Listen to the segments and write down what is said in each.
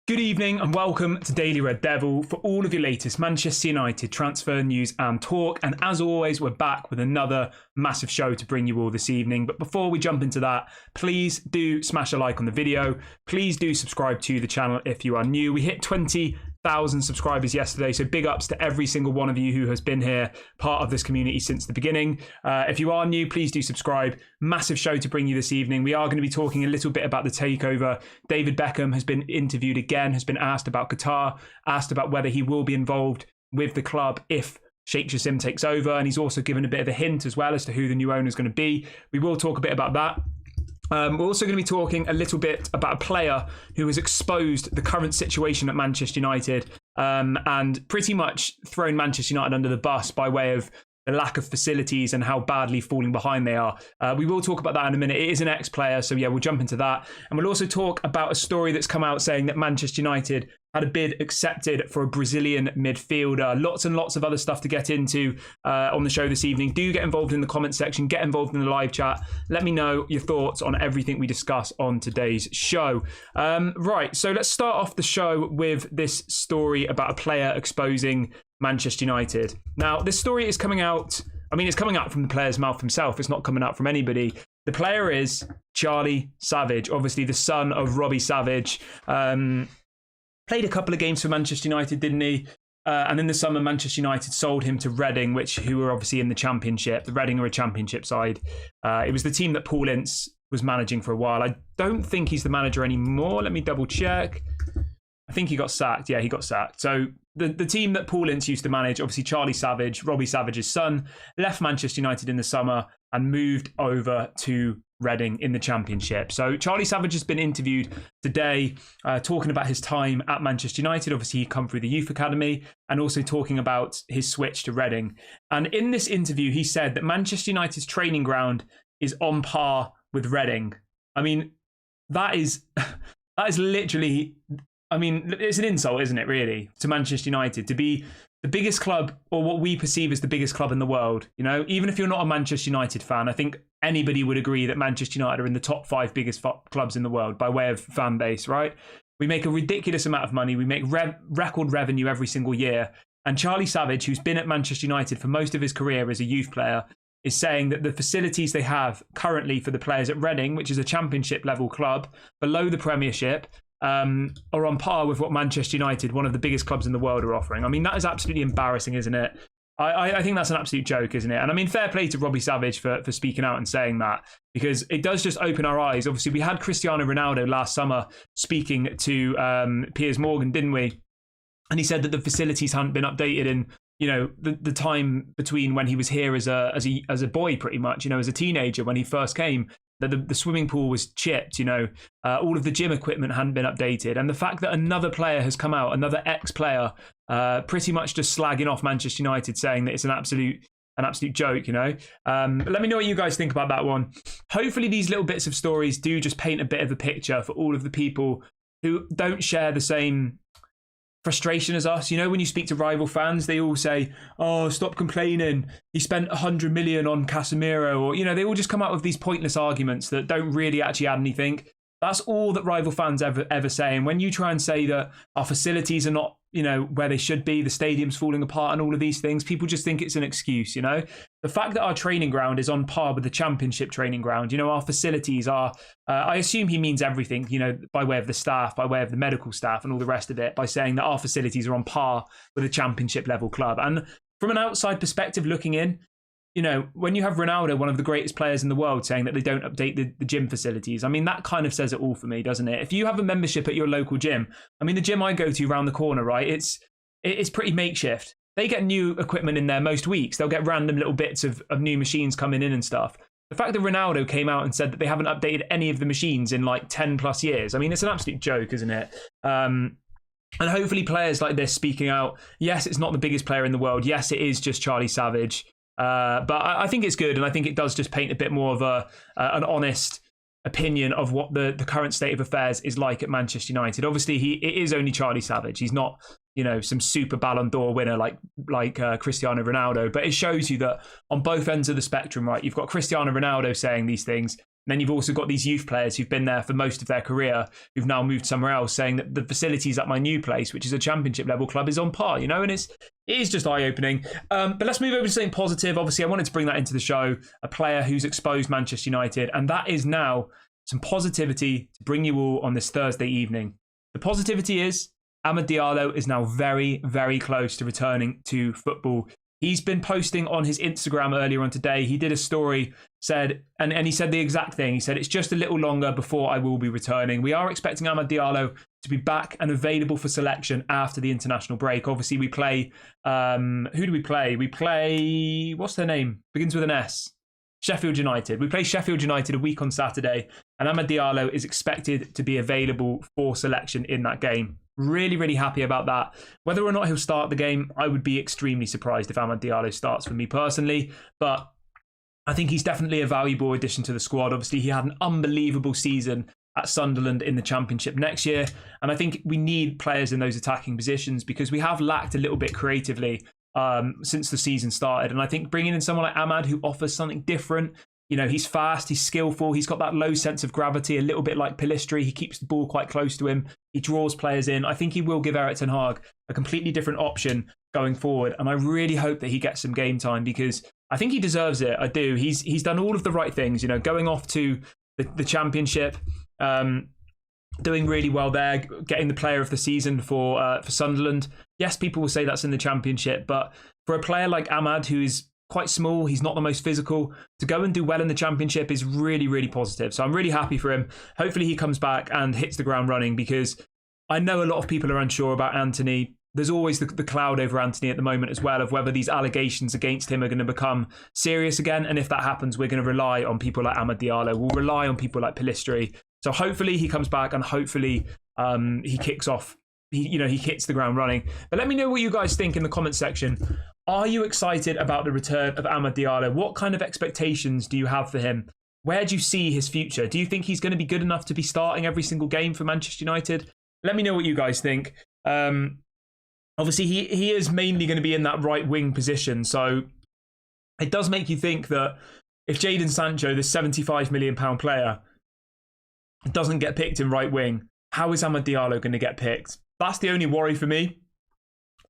Good evening and welcome to Daily Red Devil for all of your latest Manchester United transfer news and talk. And as always, we're back with another massive show to bring you all this evening. But before we jump into that, please do smash a like on the video. Please do subscribe to the channel if you are new. We hit 20,000 subscribers yesterday, so big ups to every single one of you who has been here, part of this community since the beginning. If you are new, please do subscribe. Massive show to bring you this evening. We are going to be talking a little bit about the takeover. David Beckham has been interviewed again, has been asked about Qatar, asked about whether he will be involved with the club if Sheikh Jassim takes over, and he's also given a bit of a hint as well as to who the new owner is going to be. We will talk a bit about that. We're also going to be talking a little bit about a player who has exposed the current situation at Manchester United and pretty much thrown Manchester United under the bus by way of the lack of facilities and how badly falling behind they are. We will talk about that in a minute. It is an ex-player, so yeah, we'll jump into that. And we'll also talk about a story that's come out saying that Manchester United had a bid accepted for a Brazilian midfielder. Lots and lots of other stuff to get into on the show this evening. Do get involved in the comment section, get involved in the live chat. Let me know your thoughts on everything we discuss on today's show. Right, so let's start off the show with this story about a player exposing Manchester United. Now, this story is coming out, it's coming out from the player's mouth himself. It's not coming out from anybody. The player is Charlie Savage, obviously the son of Robbie Savage. Played a couple of games for Manchester United, didn't he? And in the summer, Manchester United sold him to Reading, who were obviously in the Championship. The Reading are a Championship side. It was the team that Paul Ince was managing for a while. I don't think he's the manager anymore. Let me double check. I think he got sacked. Yeah, he got sacked. So the team that Paul Ince used to manage, obviously Charlie Savage, Robbie Savage's son, left Manchester United in the summer and moved over to Reading in the Championship. So Charlie Savage has been interviewed today talking about his time at Manchester United. Obviously, he'd come through the youth academy and also talking about his switch to Reading. And in this interview, he said that Manchester United's training ground is on par with Reading. I mean, that is literally... it's an insult, isn't it, really, to Manchester United to be the biggest club, or what we perceive as the biggest club in the world. You know, even if you're not a Manchester United fan, I think anybody would agree that Manchester United are in the top 5 biggest clubs in the world by way of fan base, right? We make a ridiculous amount of money. We make record revenue every single year. And Charlie Savage, who's been at Manchester United for most of his career as a youth player, is saying that the facilities they have currently for the players at Reading, which is a Championship level club below the Premiership, are on par with what Manchester United, one of the biggest clubs in the world, are offering. I mean, that is absolutely embarrassing, isn't it? I think that's an absolute joke, isn't it? And I mean, fair play to Robbie Savage for speaking out and saying that, because it does just open our eyes. Obviously, we had Cristiano Ronaldo last summer speaking to Piers Morgan, didn't we? And he said that the facilities hadn't been updated in, the time between when he was here as a boy, pretty much, as a teenager when he first came. That the swimming pool was chipped, all of the gym equipment hadn't been updated. And the fact that another player has come out, another ex-player, pretty much just slagging off Manchester United, saying that it's an absolute joke, But let me know what you guys think about that one. Hopefully these little bits of stories do just paint a bit of a picture for all of the people who don't share the same frustration as us. When you speak to rival fans, they all say, oh, stop complaining, he spent 100 million on Casemiro, or they all just come out with these pointless arguments that don't really actually add anything. That's all that rival fans ever say. And when you try and say that our facilities are not where they should be, the stadium's falling apart and all of these things, people just think it's an excuse. The fact that our training ground is on par with the Championship training ground, our facilities are, I assume he means everything, by way of the staff, by way of the medical staff and all the rest of it, by saying that our facilities are on par with a Championship level club. And from an outside perspective looking in, when you have Ronaldo, one of the greatest players in the world, saying that they don't update the gym facilities, that kind of says it all for me, doesn't it? If you have a membership at your local gym, the gym I go to around the corner, right, it's pretty makeshift. They get new equipment in there most weeks. They'll get random little bits of new machines coming in and stuff. The fact that Ronaldo came out and said that they haven't updated any of the machines in like 10 plus years, it's an absolute joke, isn't it? And hopefully players like this speaking out, yes, it's not the biggest player in the world. Yes, it is just Charlie Savage. But I think it's good, and I think it does just paint a bit more of an honest opinion of what the current state of affairs is like at Manchester United. Obviously, it is only Charlie Savage. He's not, some super Ballon d'Or winner like Cristiano Ronaldo. But it shows you that on both ends of the spectrum, right, you've got Cristiano Ronaldo saying these things, then you've also got these youth players who've been there for most of their career, who've now moved somewhere else, saying that the facilities at my new place, which is a championship level club, is on par, and it is just eye-opening. But let's move over to something positive. Obviously, I wanted to bring that into the show, a player who's exposed Manchester United, and that is now some positivity to bring you all on this Thursday evening. The positivity is Amad Diallo is now very, very close to returning to football. He's been posting on his Instagram earlier on today. He did a story, and he said the exact thing. He said, it's just a little longer before I will be returning. We are expecting Amad Diallo to be back and available for selection after the international break. Obviously, we play, who do we play? We play, what's their name? Begins with an S. Sheffield United. We play Sheffield United a week on Saturday, and Amad Diallo is expected to be available for selection in that game. Really, really happy about that. Whether or not he'll start the game, I would be extremely surprised if Amad Diallo starts for me personally. But I think he's definitely a valuable addition to the squad. Obviously, he had an unbelievable season at Sunderland in the Championship next year. And I think we need players in those attacking positions because we have lacked a little bit creatively since the season started. And I think bringing in someone like Amad who offers something different, he's fast, he's skillful, he's got that low sense of gravity, a little bit like Pellistri. He keeps the ball quite close to him. He draws players in. I think he will give Erik ten Hag a completely different option going forward. And I really hope that he gets some game time because I think he deserves it. I do. He's done all of the right things, going off to the Championship, doing really well there, getting the player of the season for Sunderland. Yes, people will say that's in the Championship, but for a player like Amad, who is quite small, he's not the most physical, to go and do well in the Championship is really, really positive. So I'm really happy for him. Hopefully he comes back and hits the ground running because I know a lot of people are unsure about Anthony. There's always the cloud over Anthony at the moment as well of whether these allegations against him are going to become serious again. And if that happens, we're going to rely on people like Amad Diallo. We'll rely on people like Pellistri. So hopefully he comes back and hopefully he kicks off. He hits the ground running. But let me know what you guys think in the comments section. Are you excited about the return of Amad Diallo? What kind of expectations do you have for him? Where do you see his future? Do you think he's going to be good enough to be starting every single game for Manchester United? Let me know what you guys think. Obviously, he is mainly going to be in that right wing position. So it does make you think that if Jadon Sancho, this £75 million player, doesn't get picked in right wing, how is Amad Diallo going to get picked? That's the only worry for me.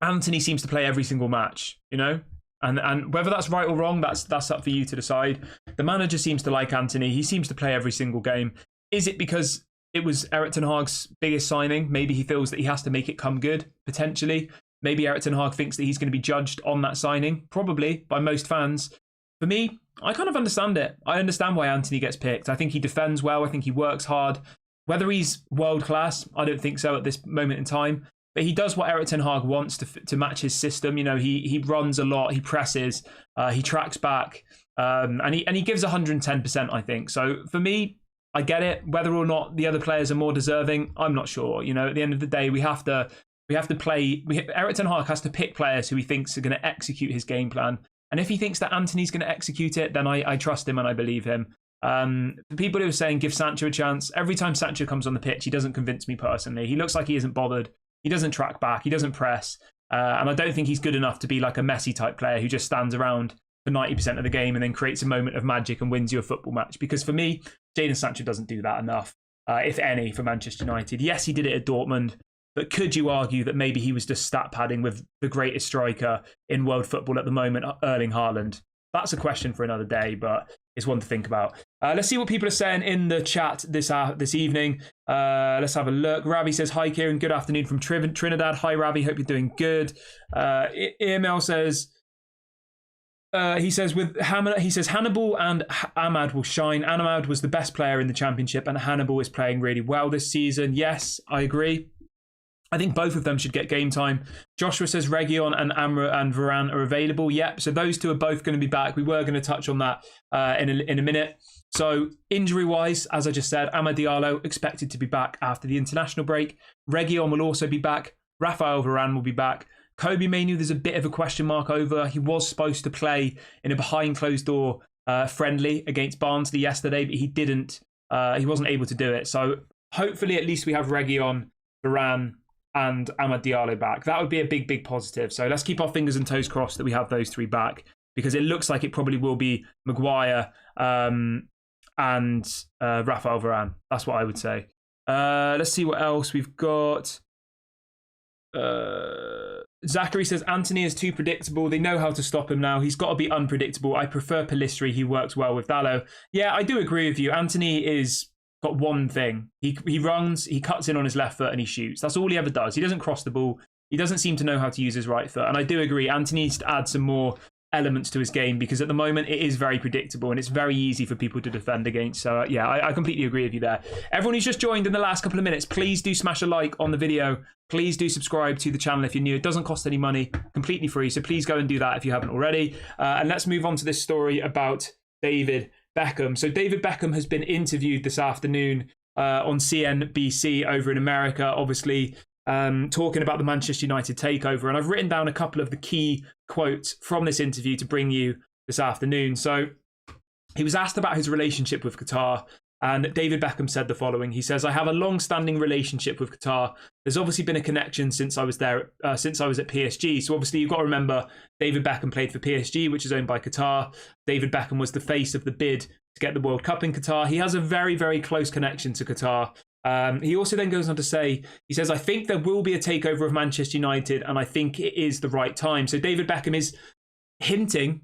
Anthony seems to play every single match, and whether that's right or wrong, that's up for you to decide. The manager seems to like Anthony. He seems to play every single game. Is it because it was Erik ten Hag's biggest signing? Maybe he feels that he has to make it come good, potentially. Maybe Erik ten Hag thinks that he's going to be judged on that signing, probably, by most fans. For me, I kind of understand it. I understand why Anthony gets picked. I think he defends well. I think he works hard. Whether he's world class, I don't think so at this moment in time. But he does what Erik ten Hag wants to match his system. He runs a lot, he presses, he tracks back, and he gives 110%, I think. So for me, I get it. Whether or not the other players are more deserving, I'm not sure. At the end of the day, we have to play. Erik ten Hag has to pick players who he thinks are going to execute his game plan. And if he thinks that Anthony's going to execute it, then I trust him and I believe him. The people who are saying give Sancho a chance, every time Sancho comes on the pitch, he doesn't convince me personally. He looks like he isn't bothered. He doesn't track back. He doesn't press. And I don't think he's good enough to be like a Messi type player who just stands around for 90% of the game and then creates a moment of magic and wins you a football match. Because for me, Jadon Sancho doesn't do that enough, if any, for Manchester United. Yes, he did it at Dortmund, but could you argue that maybe he was just stat padding with the greatest striker in world football at the moment, Erling Haaland? That's a question for another day, but it's one to think about. Let's see what people are saying in the chat this evening. Let's have a look. Ravi says, hi, Kieran. Good afternoon from Trinidad. Hi, Ravi. Hope you're doing good. EML says, he says Hannibal and Amad will shine. Amad was the best player in the Championship and Hannibal is playing really well this season. Yes, I agree. I think both of them should get game time. Joshua says Reguilon and Amra and Varane are available. Yep, so those two are both going to be back. We were going to touch on that in a minute. So injury-wise, as I just said, Amad Diallo expected to be back after the international break. Reguilon will also be back. Raphael Varane will be back. Kobe Mainoo, there's a bit of a question mark over. He was supposed to play in a behind closed door friendly against Barnsley yesterday, but he didn't. He wasn't able to do it. So hopefully at least we have Reguilon, Varane, and Amad Diallo back. That would be a big, big positive. So let's keep our fingers and toes crossed that we have those three back because it looks like it probably will be Maguire, and Rafael Varane. That's what I would say. Let's see what else we've got. Zachary says Anthony is too predictable. They know how to stop him now. He's got to be unpredictable. I prefer Pellistri. He works well with Dalot. Yeah, I do agree with you. Anthony is got one thing. He runs, he cuts in on his left foot, and he shoots. That's all he ever does. He doesn't cross the ball. He doesn't seem to know how to use his right foot. And I do agree. Anthony needs to add some more elements to his game, because at the moment it is very predictable and it's very easy for people to defend against. So yeah, I completely agree with you there. Everyone who's just joined in the last couple of minutes, please do smash a like on the video. Please do subscribe to the channel if you're new. It doesn't cost any money, completely free. So please go and do that if you haven't already. And let's move on to this story about David Beckham. So David Beckham has been interviewed this afternoon on CNBC over in America, obviously talking about the Manchester United takeover. And I've written down a couple of the key quotes from this interview to bring you this afternoon. So he was asked about his relationship with Qatar, and David Beckham said the following. He says, "I have a long-standing relationship with Qatar. There's obviously been a connection since I was there, since I was at PSG." So obviously you've got to remember, David Beckham played for PSG, which is owned by Qatar. David Beckham was the face of the bid to get the World Cup in Qatar. He has a very, very close connection to Qatar. He also then goes on to say, he says, "I think there will be a takeover of Manchester United, and I think it is the right time." So David Beckham is hinting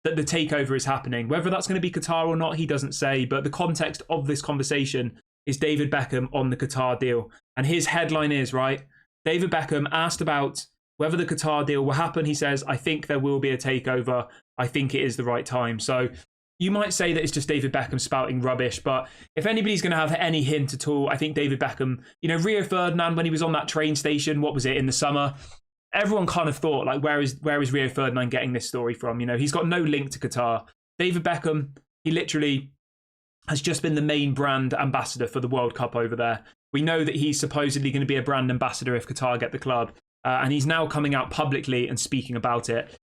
that the takeover is happening. Whether that's going to be Qatar or not, he doesn't say. But the context of this conversation is David Beckham on the Qatar deal. And his headline is, right, David Beckham asked about whether the Qatar deal will happen. He says, "I think there will be a takeover. I think it is the right time." So you might say that it's just David Beckham spouting rubbish, but if anybody's going to have any hint at all, I think David Beckham, Rio Ferdinand, when he was on that train station, what was it, in the summer, everyone kind of thought, like, where is Rio Ferdinand getting this story from? He's got no link to Qatar. David Beckham, he literally has just been the main brand ambassador for the World Cup over there. We know that he's supposedly going to be a brand ambassador if Qatar get the club, and he's now coming out publicly and speaking about it.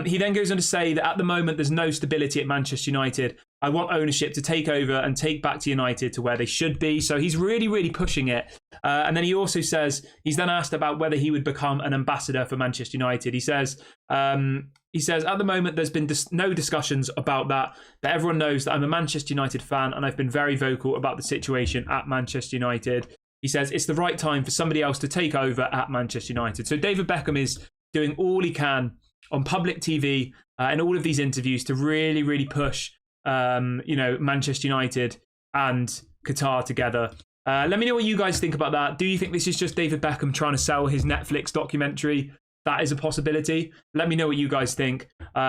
He then goes on to say that at the moment there's no stability at Manchester United. "I want ownership to take over and take back to United to where they should be." So he's really, really pushing it. And then he also says, he's then asked about whether he would become an ambassador for Manchester United. He says, "At the moment there's been no discussions about that, but everyone knows that I'm a Manchester United fan and I've been very vocal about the situation at Manchester United." He says, "It's the right time for somebody else to take over at Manchester United." So David Beckham is doing all he can on public TV and all of these interviews to really, really push, Manchester United and Qatar together. Let me know what you guys think about that. Do you think this is just David Beckham trying to sell his Netflix documentary? That is a possibility. Let me know what you guys think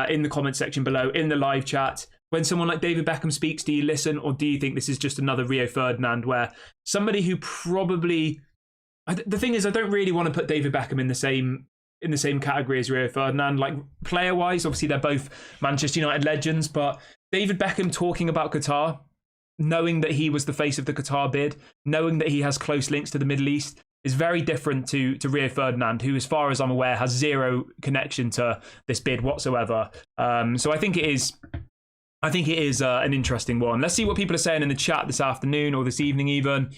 in the comment section below, in the live chat. When someone like David Beckham speaks, do you listen, or do you think this is just another Rio Ferdinand, where somebody who probably... The thing is, I don't really want to put David Beckham in the same category as Rio Ferdinand. Like, player-wise, obviously they're both Manchester United legends, but David Beckham talking about Qatar, knowing that he was the face of the Qatar bid, knowing that he has close links to the Middle East, is very different to Rio Ferdinand, who, as far as I'm aware, has zero connection to this bid whatsoever. So I think it is an interesting one. Let's see what people are saying in the chat this afternoon or this evening even.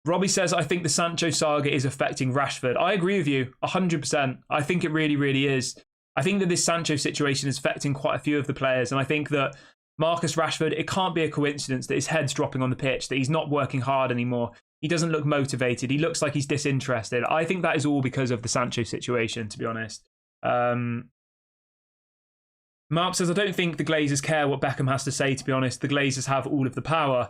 Robbie says, "I think the Sancho saga is affecting Rashford." I agree with you 100%. I think it really, really is. I think that this Sancho situation is affecting quite a few of the players. And I think that Marcus Rashford, it can't be a coincidence that his head's dropping on the pitch, that he's not working hard anymore. He doesn't look motivated. He looks like he's disinterested. I think that is all because of the Sancho situation, to be honest. Mark says, "I don't think the Glazers care what Beckham has to say, to be honest. The Glazers have all of the power."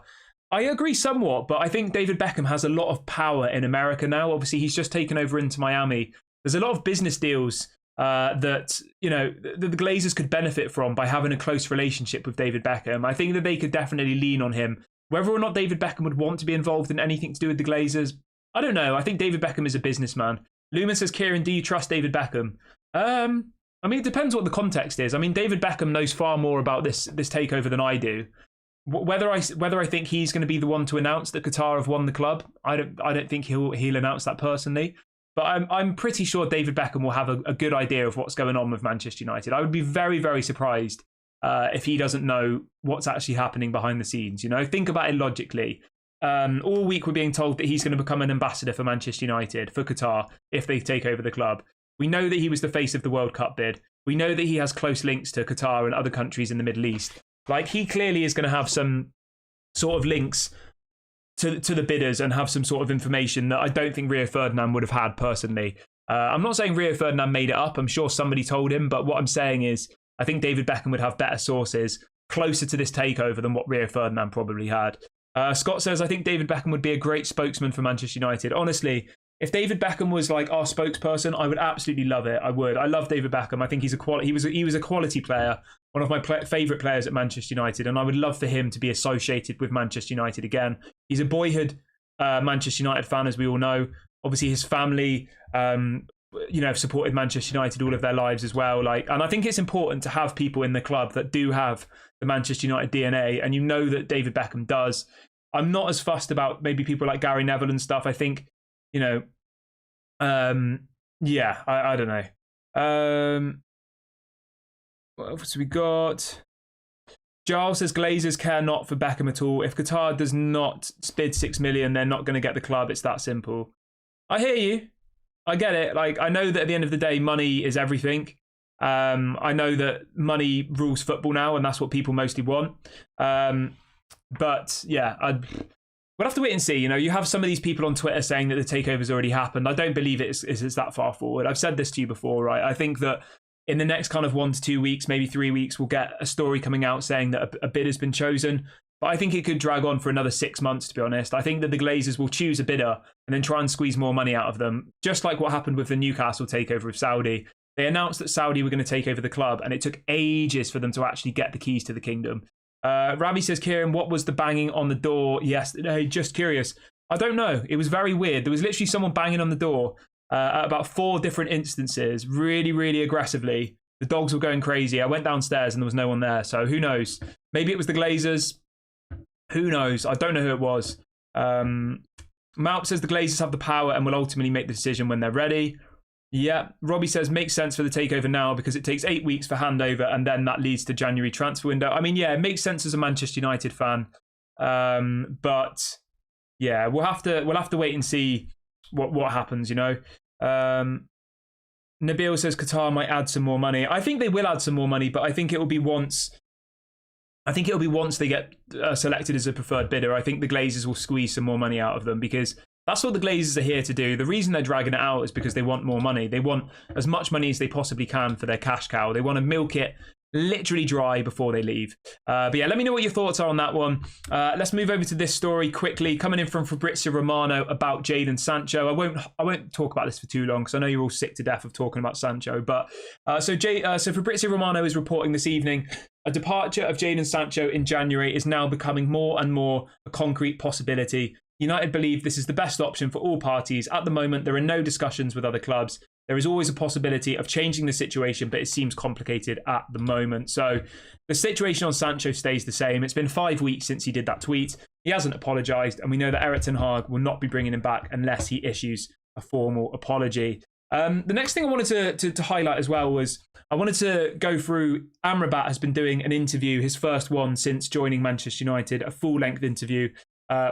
I agree somewhat, but I think David Beckham has a lot of power in America now. Obviously, he's just taken over into Miami. There's a lot of business deals that the Glazers could benefit from by having a close relationship with David Beckham. I think that they could definitely lean on him. Whether or not David Beckham would want to be involved in anything to do with the Glazers, I don't know. I think David Beckham is a businessman. Lumen says, "Kieran, do you trust David Beckham?" I mean, it depends what the context is. I mean, David Beckham knows far more about this takeover than I do. Whether I think he's going to be the one to announce that Qatar have won the club, I don't think he'll announce that personally. But I'm pretty sure David Beckham will have a good idea of what's going on with Manchester United. I would be very, very surprised if he doesn't know what's actually happening behind the scenes. Think about it logically. All week we're being told that he's going to become an ambassador for Manchester United, for Qatar, if they take over the club. We know that he was the face of the World Cup bid. We know that he has close links to Qatar and other countries in the Middle East. Like, he clearly is going to have some sort of links to the bidders and have some sort of information that I don't think Rio Ferdinand would have had personally. I'm not saying Rio Ferdinand made it up. I'm sure somebody told him. But what I'm saying is I think David Beckham would have better sources closer to this takeover than what Rio Ferdinand probably had. Scott says, I think David Beckham would be a great spokesman for Manchester United. Honestly, if David Beckham was like our spokesperson, I would absolutely love it. I would. I love David Beckham. I think he's he was a quality player, one of my favourite players at Manchester United, and I would love for him to be associated with Manchester United again. He's a boyhood Manchester United fan, as we all know. Obviously, his family, have supported Manchester United all of their lives as well. And I think it's important to have people in the club that do have the Manchester United DNA, and you know that David Beckham does. I'm not as fussed about maybe people like Gary Neville and stuff. I think, I don't know. What else we got? Giles says Glazers care not for Beckham at all. If Qatar does not bid 6 million, they're not going to get the club. It's that simple. I hear you. I get it. Like, I know that at the end of the day, money is everything. I know that money rules football now, and that's what people mostly want. But yeah, we'll have to wait and see. You have some of these people on Twitter saying that the takeover's already happened. I don't believe it's that far forward. I've said this to you before, right? I think that in the next kind of 1 to 2 weeks, maybe 3 weeks, we'll get a story coming out saying that a bid has been chosen. But I think it could drag on for another 6 months, to be honest. I think that the Glazers will choose a bidder and then try and squeeze more money out of them, just like what happened with the Newcastle takeover of Saudi. They announced that Saudi were going to take over the club, and it took ages for them to actually get the keys to the kingdom. Ravi says, Kieran, what was the banging on the door yesterday? Just curious. I don't know. It was very weird. There was literally someone banging on the door at about 4 different instances, really, really aggressively. The dogs were going crazy. I went downstairs and there was no one there. So who knows? Maybe it was the Glazers. Who knows? I don't know who it was. Malp says the Glazers have the power and will ultimately make the decision when they're ready. Yeah. Robbie says makes sense for the takeover now because it takes 8 weeks for handover and then that leads to January transfer window. I mean, yeah, it makes sense as a Manchester United fan. But yeah, we'll have to wait and see what happens, Nabil says Qatar might add some more money. I think they will add some more money, but I think it will be once they get selected as a preferred bidder. I think the Glazers will squeeze some more money out of them because that's what the Glazers are here to do. The reason they're dragging it out is because they want more money. They want as much money as they possibly can for their cash cow. They want to milk it literally dry before they leave. But yeah, let me know what your thoughts are on that one. Let's move over to this story quickly. Coming in from Fabrizio Romano about Jadon Sancho. I won't talk about this for too long because I know you're all sick to death of talking about Sancho. But so Fabrizio Romano is reporting this evening a departure of Jadon Sancho in January is now becoming more and more a concrete possibility. United believe this is the best option for all parties. At the moment, there are no discussions with other clubs. There is always a possibility of changing the situation, but it seems complicated at the moment. So the situation on Sancho stays the same. It's been 5 weeks since he did that tweet. He hasn't apologised, and we know that Erik ten Hag will not be bringing him back unless he issues a formal apology. The next thing I wanted to highlight as well was I wanted to go through Amrabat has been doing an interview, his first one since joining Manchester United, a full-length interview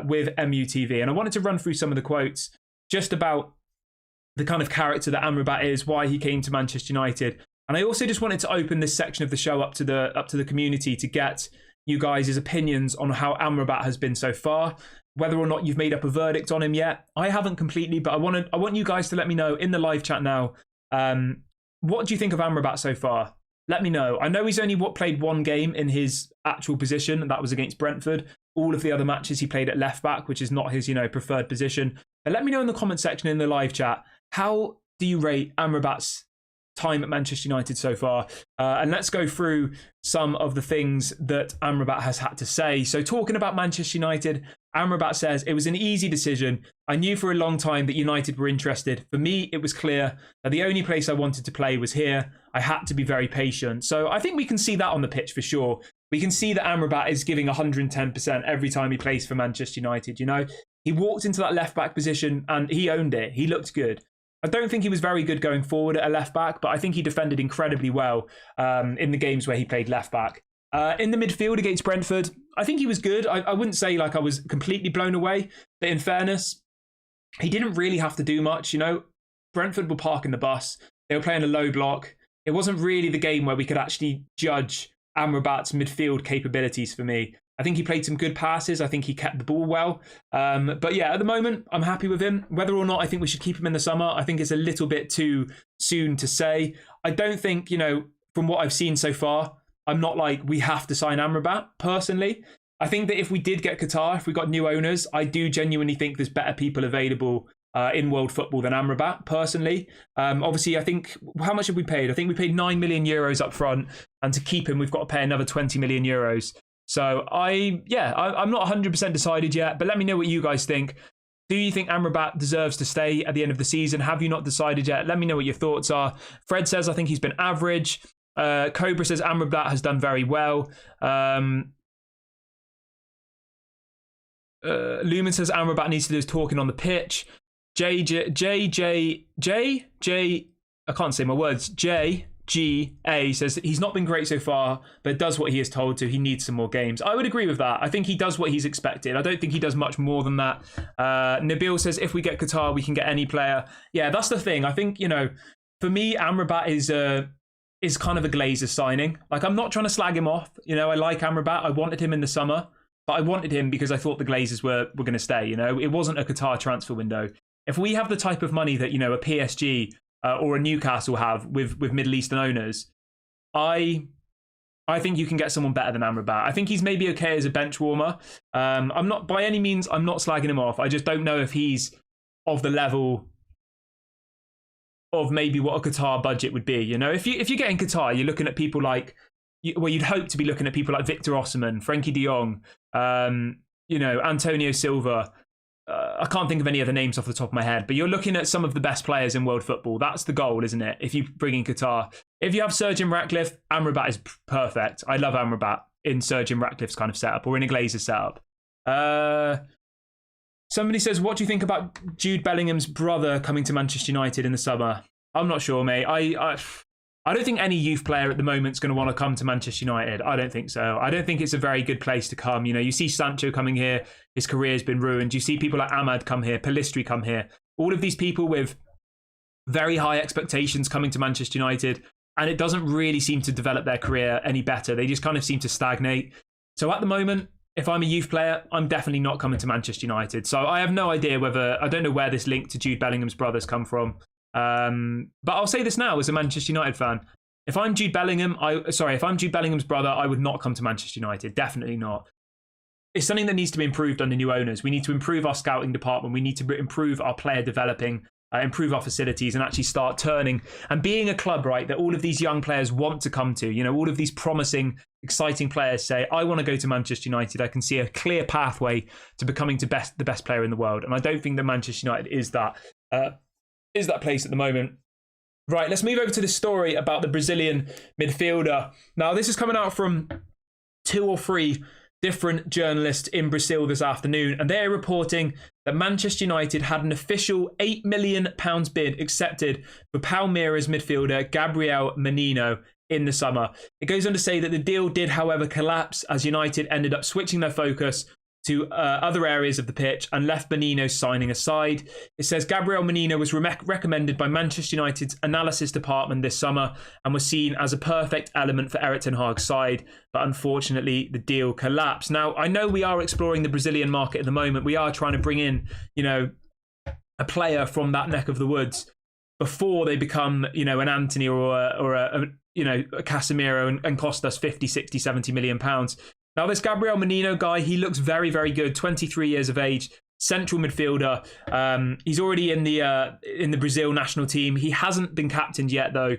with MUTV. And I wanted to run through some of the quotes just about the kind of character that Amrabat is, why he came to Manchester United. And I also just wanted to open this section of the show up to the community to get you guys' opinions on how Amrabat has been so far, whether or not you've made up a verdict on him yet. I haven't completely, but I want you guys to let me know in the live chat now. What do you think of Amrabat so far? Let me know. I know he's only played one game in his actual position, and that was against Brentford. All of the other matches he played at left back, which is not his, preferred position. And let me know in the comment section in the live chat, how do you rate Amrabat's time at Manchester United so far? And let's go through some of the things that Amrabat has had to say. So talking about Manchester United, Amrabat says, it was an easy decision. I knew for a long time that United were interested. For me, it was clear that the only place I wanted to play was here. I had to be very patient. So I think we can see that on the pitch for sure. We can see that Amrabat is giving 110% every time he plays for Manchester United. He walked into that left back position and he owned it. He looked good. I don't think he was very good going forward at a left back, but I think he defended incredibly well in the games where he played left back. In the midfield against Brentford, I think he was good. I wouldn't say I was completely blown away, but in fairness, he didn't really have to do much. Brentford were parking the bus. They were playing a low block. It wasn't really the game where we could actually judge Amrabat's midfield capabilities for me. I think he played some good passes. I think he kept the ball well. But yeah, at the moment, I'm happy with him. Whether or not I think we should keep him in the summer, I think it's a little bit too soon to say. I don't think, from what I've seen so far, I'm not like we have to sign Amrabat personally. I think that if we did get Qatar, if we got new owners, I do genuinely think there's better people available in world football than Amrabat, personally. Obviously, I think, how much have we paid? I think we paid 9 million euros up front, and to keep him, we've got to pay another 20 million euros. So I'm not 100% decided yet, but let me know what you guys think. Do you think Amrabat deserves to stay at the end of the season? Have you not decided yet? Let me know what your thoughts are. Fred says, I think he's been average. Cobra says Amrabat has done very well. Lumen says Amrabat needs to do his talking on the pitch. I can't say my words. JGA says he's not been great so far, but does what he is told to. He needs some more games. I would agree with that. I think he does what he's expected. I don't think he does much more than that. Nabil says if we get Qatar, we can get any player. Yeah, that's the thing. I think, for me, Amrabat is kind of a Glazer signing. Like, I'm not trying to slag him off. I like Amrabat. I wanted him in the summer, but I wanted him because I thought the Glazers were going to stay. It wasn't a Qatar transfer window. If we have the type of money that, a PSG or a Newcastle have with Middle Eastern owners, I think you can get someone better than Amrabat. I think he's maybe okay as a bench warmer. I'm not, by any means, I'm not slagging him off. I just don't know if he's of the level of maybe what a Qatar budget would be. If you're getting Qatar, you're looking at people like, you'd hope to be looking at people like Victor Osimhen, Frankie de Jong, Antonio Silva. I can't think of any other names off the top of my head, but you're looking at some of the best players in world football. That's the goal, isn't it? If you bring in Qatar. If you have Sir Jim Ratcliffe, Amrabat is perfect. I love Amrabat in Sir Jim Ratcliffe's kind of setup or in a Glazer setup. Somebody says, what do you think about Jude Bellingham's brother coming to Manchester United in the summer? I'm not sure, mate. I don't think any youth player at the moment is going to want to come to Manchester United. I don't think so. I don't think it's a very good place to come. You see Sancho coming here, his career's been ruined. You see people like Ahmad come here, Pellistri come here. All of these people with very high expectations coming to Manchester United, and it doesn't really seem to develop their career any better. They just kind of seem to stagnate. So at the moment, if I'm a youth player, I'm definitely not coming to Manchester United. So I have no idea I don't know where this link to Jude Bellingham's brothers come from. But I'll say this now as a Manchester United fan. If I'm Jude Bellingham's brother, I would not come to Manchester United. Definitely not. It's something that needs to be improved under new owners. We need to improve our scouting department. We need to improve our player developing, improve our facilities, and actually start turning and being a club, right, that all of these young players want to come to. All of these promising, exciting players say, I want to go to Manchester United. I can see a clear pathway to becoming the best player in the world. And I don't think that Manchester United is that place at the moment. Right, let's move over to this story about the Brazilian midfielder. Now, this is coming out from 2 or 3 different journalists in Brazil this afternoon, and they're reporting that Manchester United had an official £8 million bid accepted for Palmeiras midfielder Gabriel Menino in the summer. It goes on to say that the deal did, however, collapse as United ended up switching their focus to other areas of the pitch and left Menino's signing aside. It says Gabriel Menino was recommended by Manchester United's analysis department this summer and was seen as a perfect element for Erik ten Hag's side, but unfortunately the deal collapsed. Now, I know we are exploring the Brazilian market at the moment. We are trying to bring in, a player from that neck of the woods before they become, an Anthony or a Casemiro and cost us 50, 60, 70 million pounds. Now, this Gabriel Menino guy, he looks very, very good. 23 years of age, central midfielder. He's already in the Brazil national team. He hasn't been captained yet, though.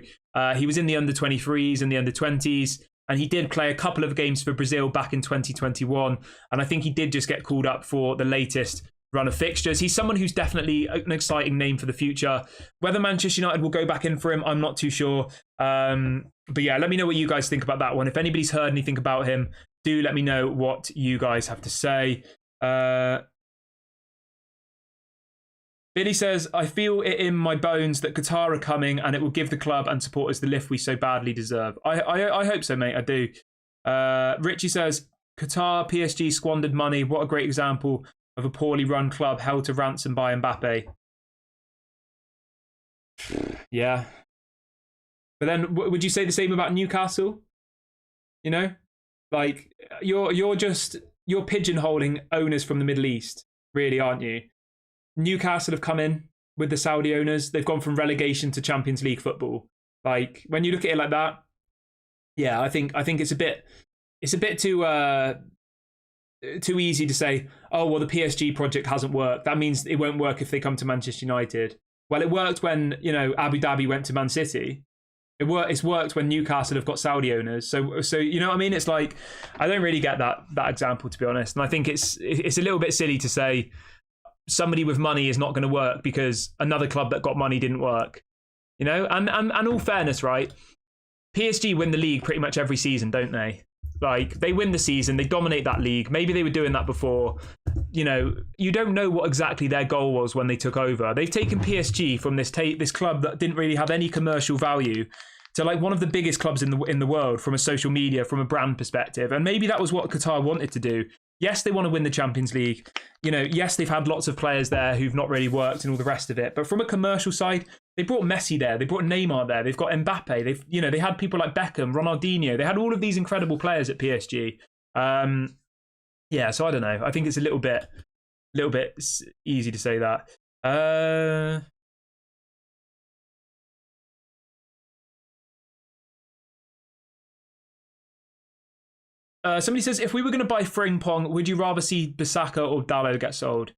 He was in the under-23s and the under-20s, and he did play a couple of games for Brazil back in 2021. And I think he did just get called up for the latest run of fixtures. He's someone who's definitely an exciting name for the future. Whether Manchester United will go back in for him, I'm not too sure. But yeah, let me know what you guys think about that one. If anybody's heard anything about him, do let me know what you guys have to say. Billy says, I feel it in my bones that Qatar are coming and it will give the club and supporters the lift we so badly deserve. I hope so, mate. I do. Richie says, Qatar, PSG squandered money. What a great example of a poorly run club held to ransom by Mbappe. Yeah. But then would you say the same about Newcastle? You know, like you're pigeonholing owners from the Middle East, really, aren't you? Newcastle have come in with the Saudi owners. They've gone from relegation to Champions League football. Like when you look at it like that, yeah, I think it's a bit too easy to say, oh well, the PSG project hasn't worked. That means it won't work if they come to Manchester United. Well, it worked when Abu Dhabi went to Man City. It's worked when Newcastle have got Saudi owners. So you know what I mean? It's like I don't really get that example, to be honest. And I think it's a little bit silly to say somebody with money is not going to work because another club that got money didn't work. You know, and all fairness, right? PSG win the league pretty much every season, don't they? Like they win the season, they dominate that league. Maybe they were doing that before. You know, you don't know what exactly their goal was when they took over. They've taken PSG from this club that didn't really have any commercial value to like one of the biggest clubs in the world from a social media, from a brand perspective. And maybe that was what Qatar wanted to do. Yes, they want to win the Champions League. You know, yes, they've had lots of players there who've not really worked and all the rest of it. But from a commercial side, they brought Messi there. They brought Neymar there. They've got Mbappe. They had people like Beckham, Ronaldinho. They had all of these incredible players at PSG. Yeah, so I don't know. I think it's a little bit easy to say that. Somebody says, if we were going to buy Frimpong, would you rather see Bissaka or Dalot get sold?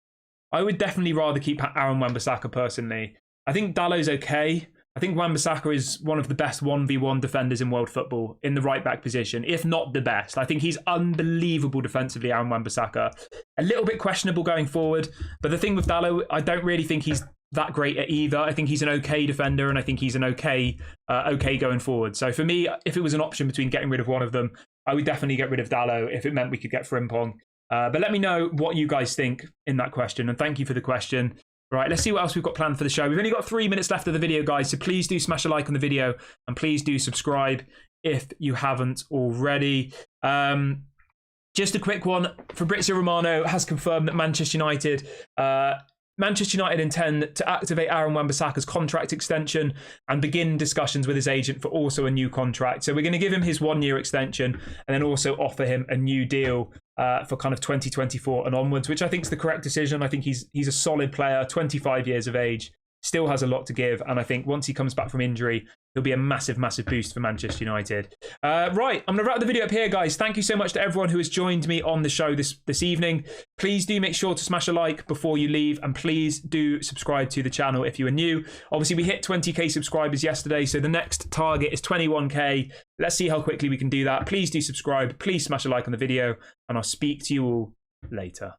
I would definitely rather keep Aaron Wan-Bissaka personally. I think Dalot's okay. I think Wan-Bissaka is one of the best 1v1 defenders in world football in the right back position, if not the best. I think he's unbelievable defensively, Aaron Wan-Bissaka. A little bit questionable going forward, but the thing with Dalot, I don't really think he's that great at either. I think he's an okay defender, and I think he's an okay going forward. So for me, if it was an option between getting rid of one of them, I would definitely get rid of Dalot if it meant we could get Frimpong. But let me know what you guys think in that question, and thank you for the question. Right, let's see what else we've got planned for the show. We've only got 3 minutes left of the video, guys, so please do smash a like on the video, and please do subscribe if you haven't already. Just a quick one. Fabrizio Romano has confirmed that Manchester United intend to activate Aaron Wan-Bissaka's contract extension and begin discussions with his agent for also a new contract. So we're going to give him his 1-year extension and then also offer him a new deal for kind of 2024 and onwards, which I think is the correct decision. I think he's a solid player, 25 years of age, still has a lot to give. And I think once he comes back from injury, he'll be a massive, massive boost for Manchester United. Right, I'm going to wrap the video up here, guys. Thank you so much to everyone who has joined me on the show this evening. Please do make sure to smash a like before you leave, and please do subscribe to the channel if you are new. Obviously, we hit 20k subscribers yesterday, so the next target is 21k. Let's see how quickly we can do that. Please do subscribe. Please smash a like on the video, and I'll speak to you all later.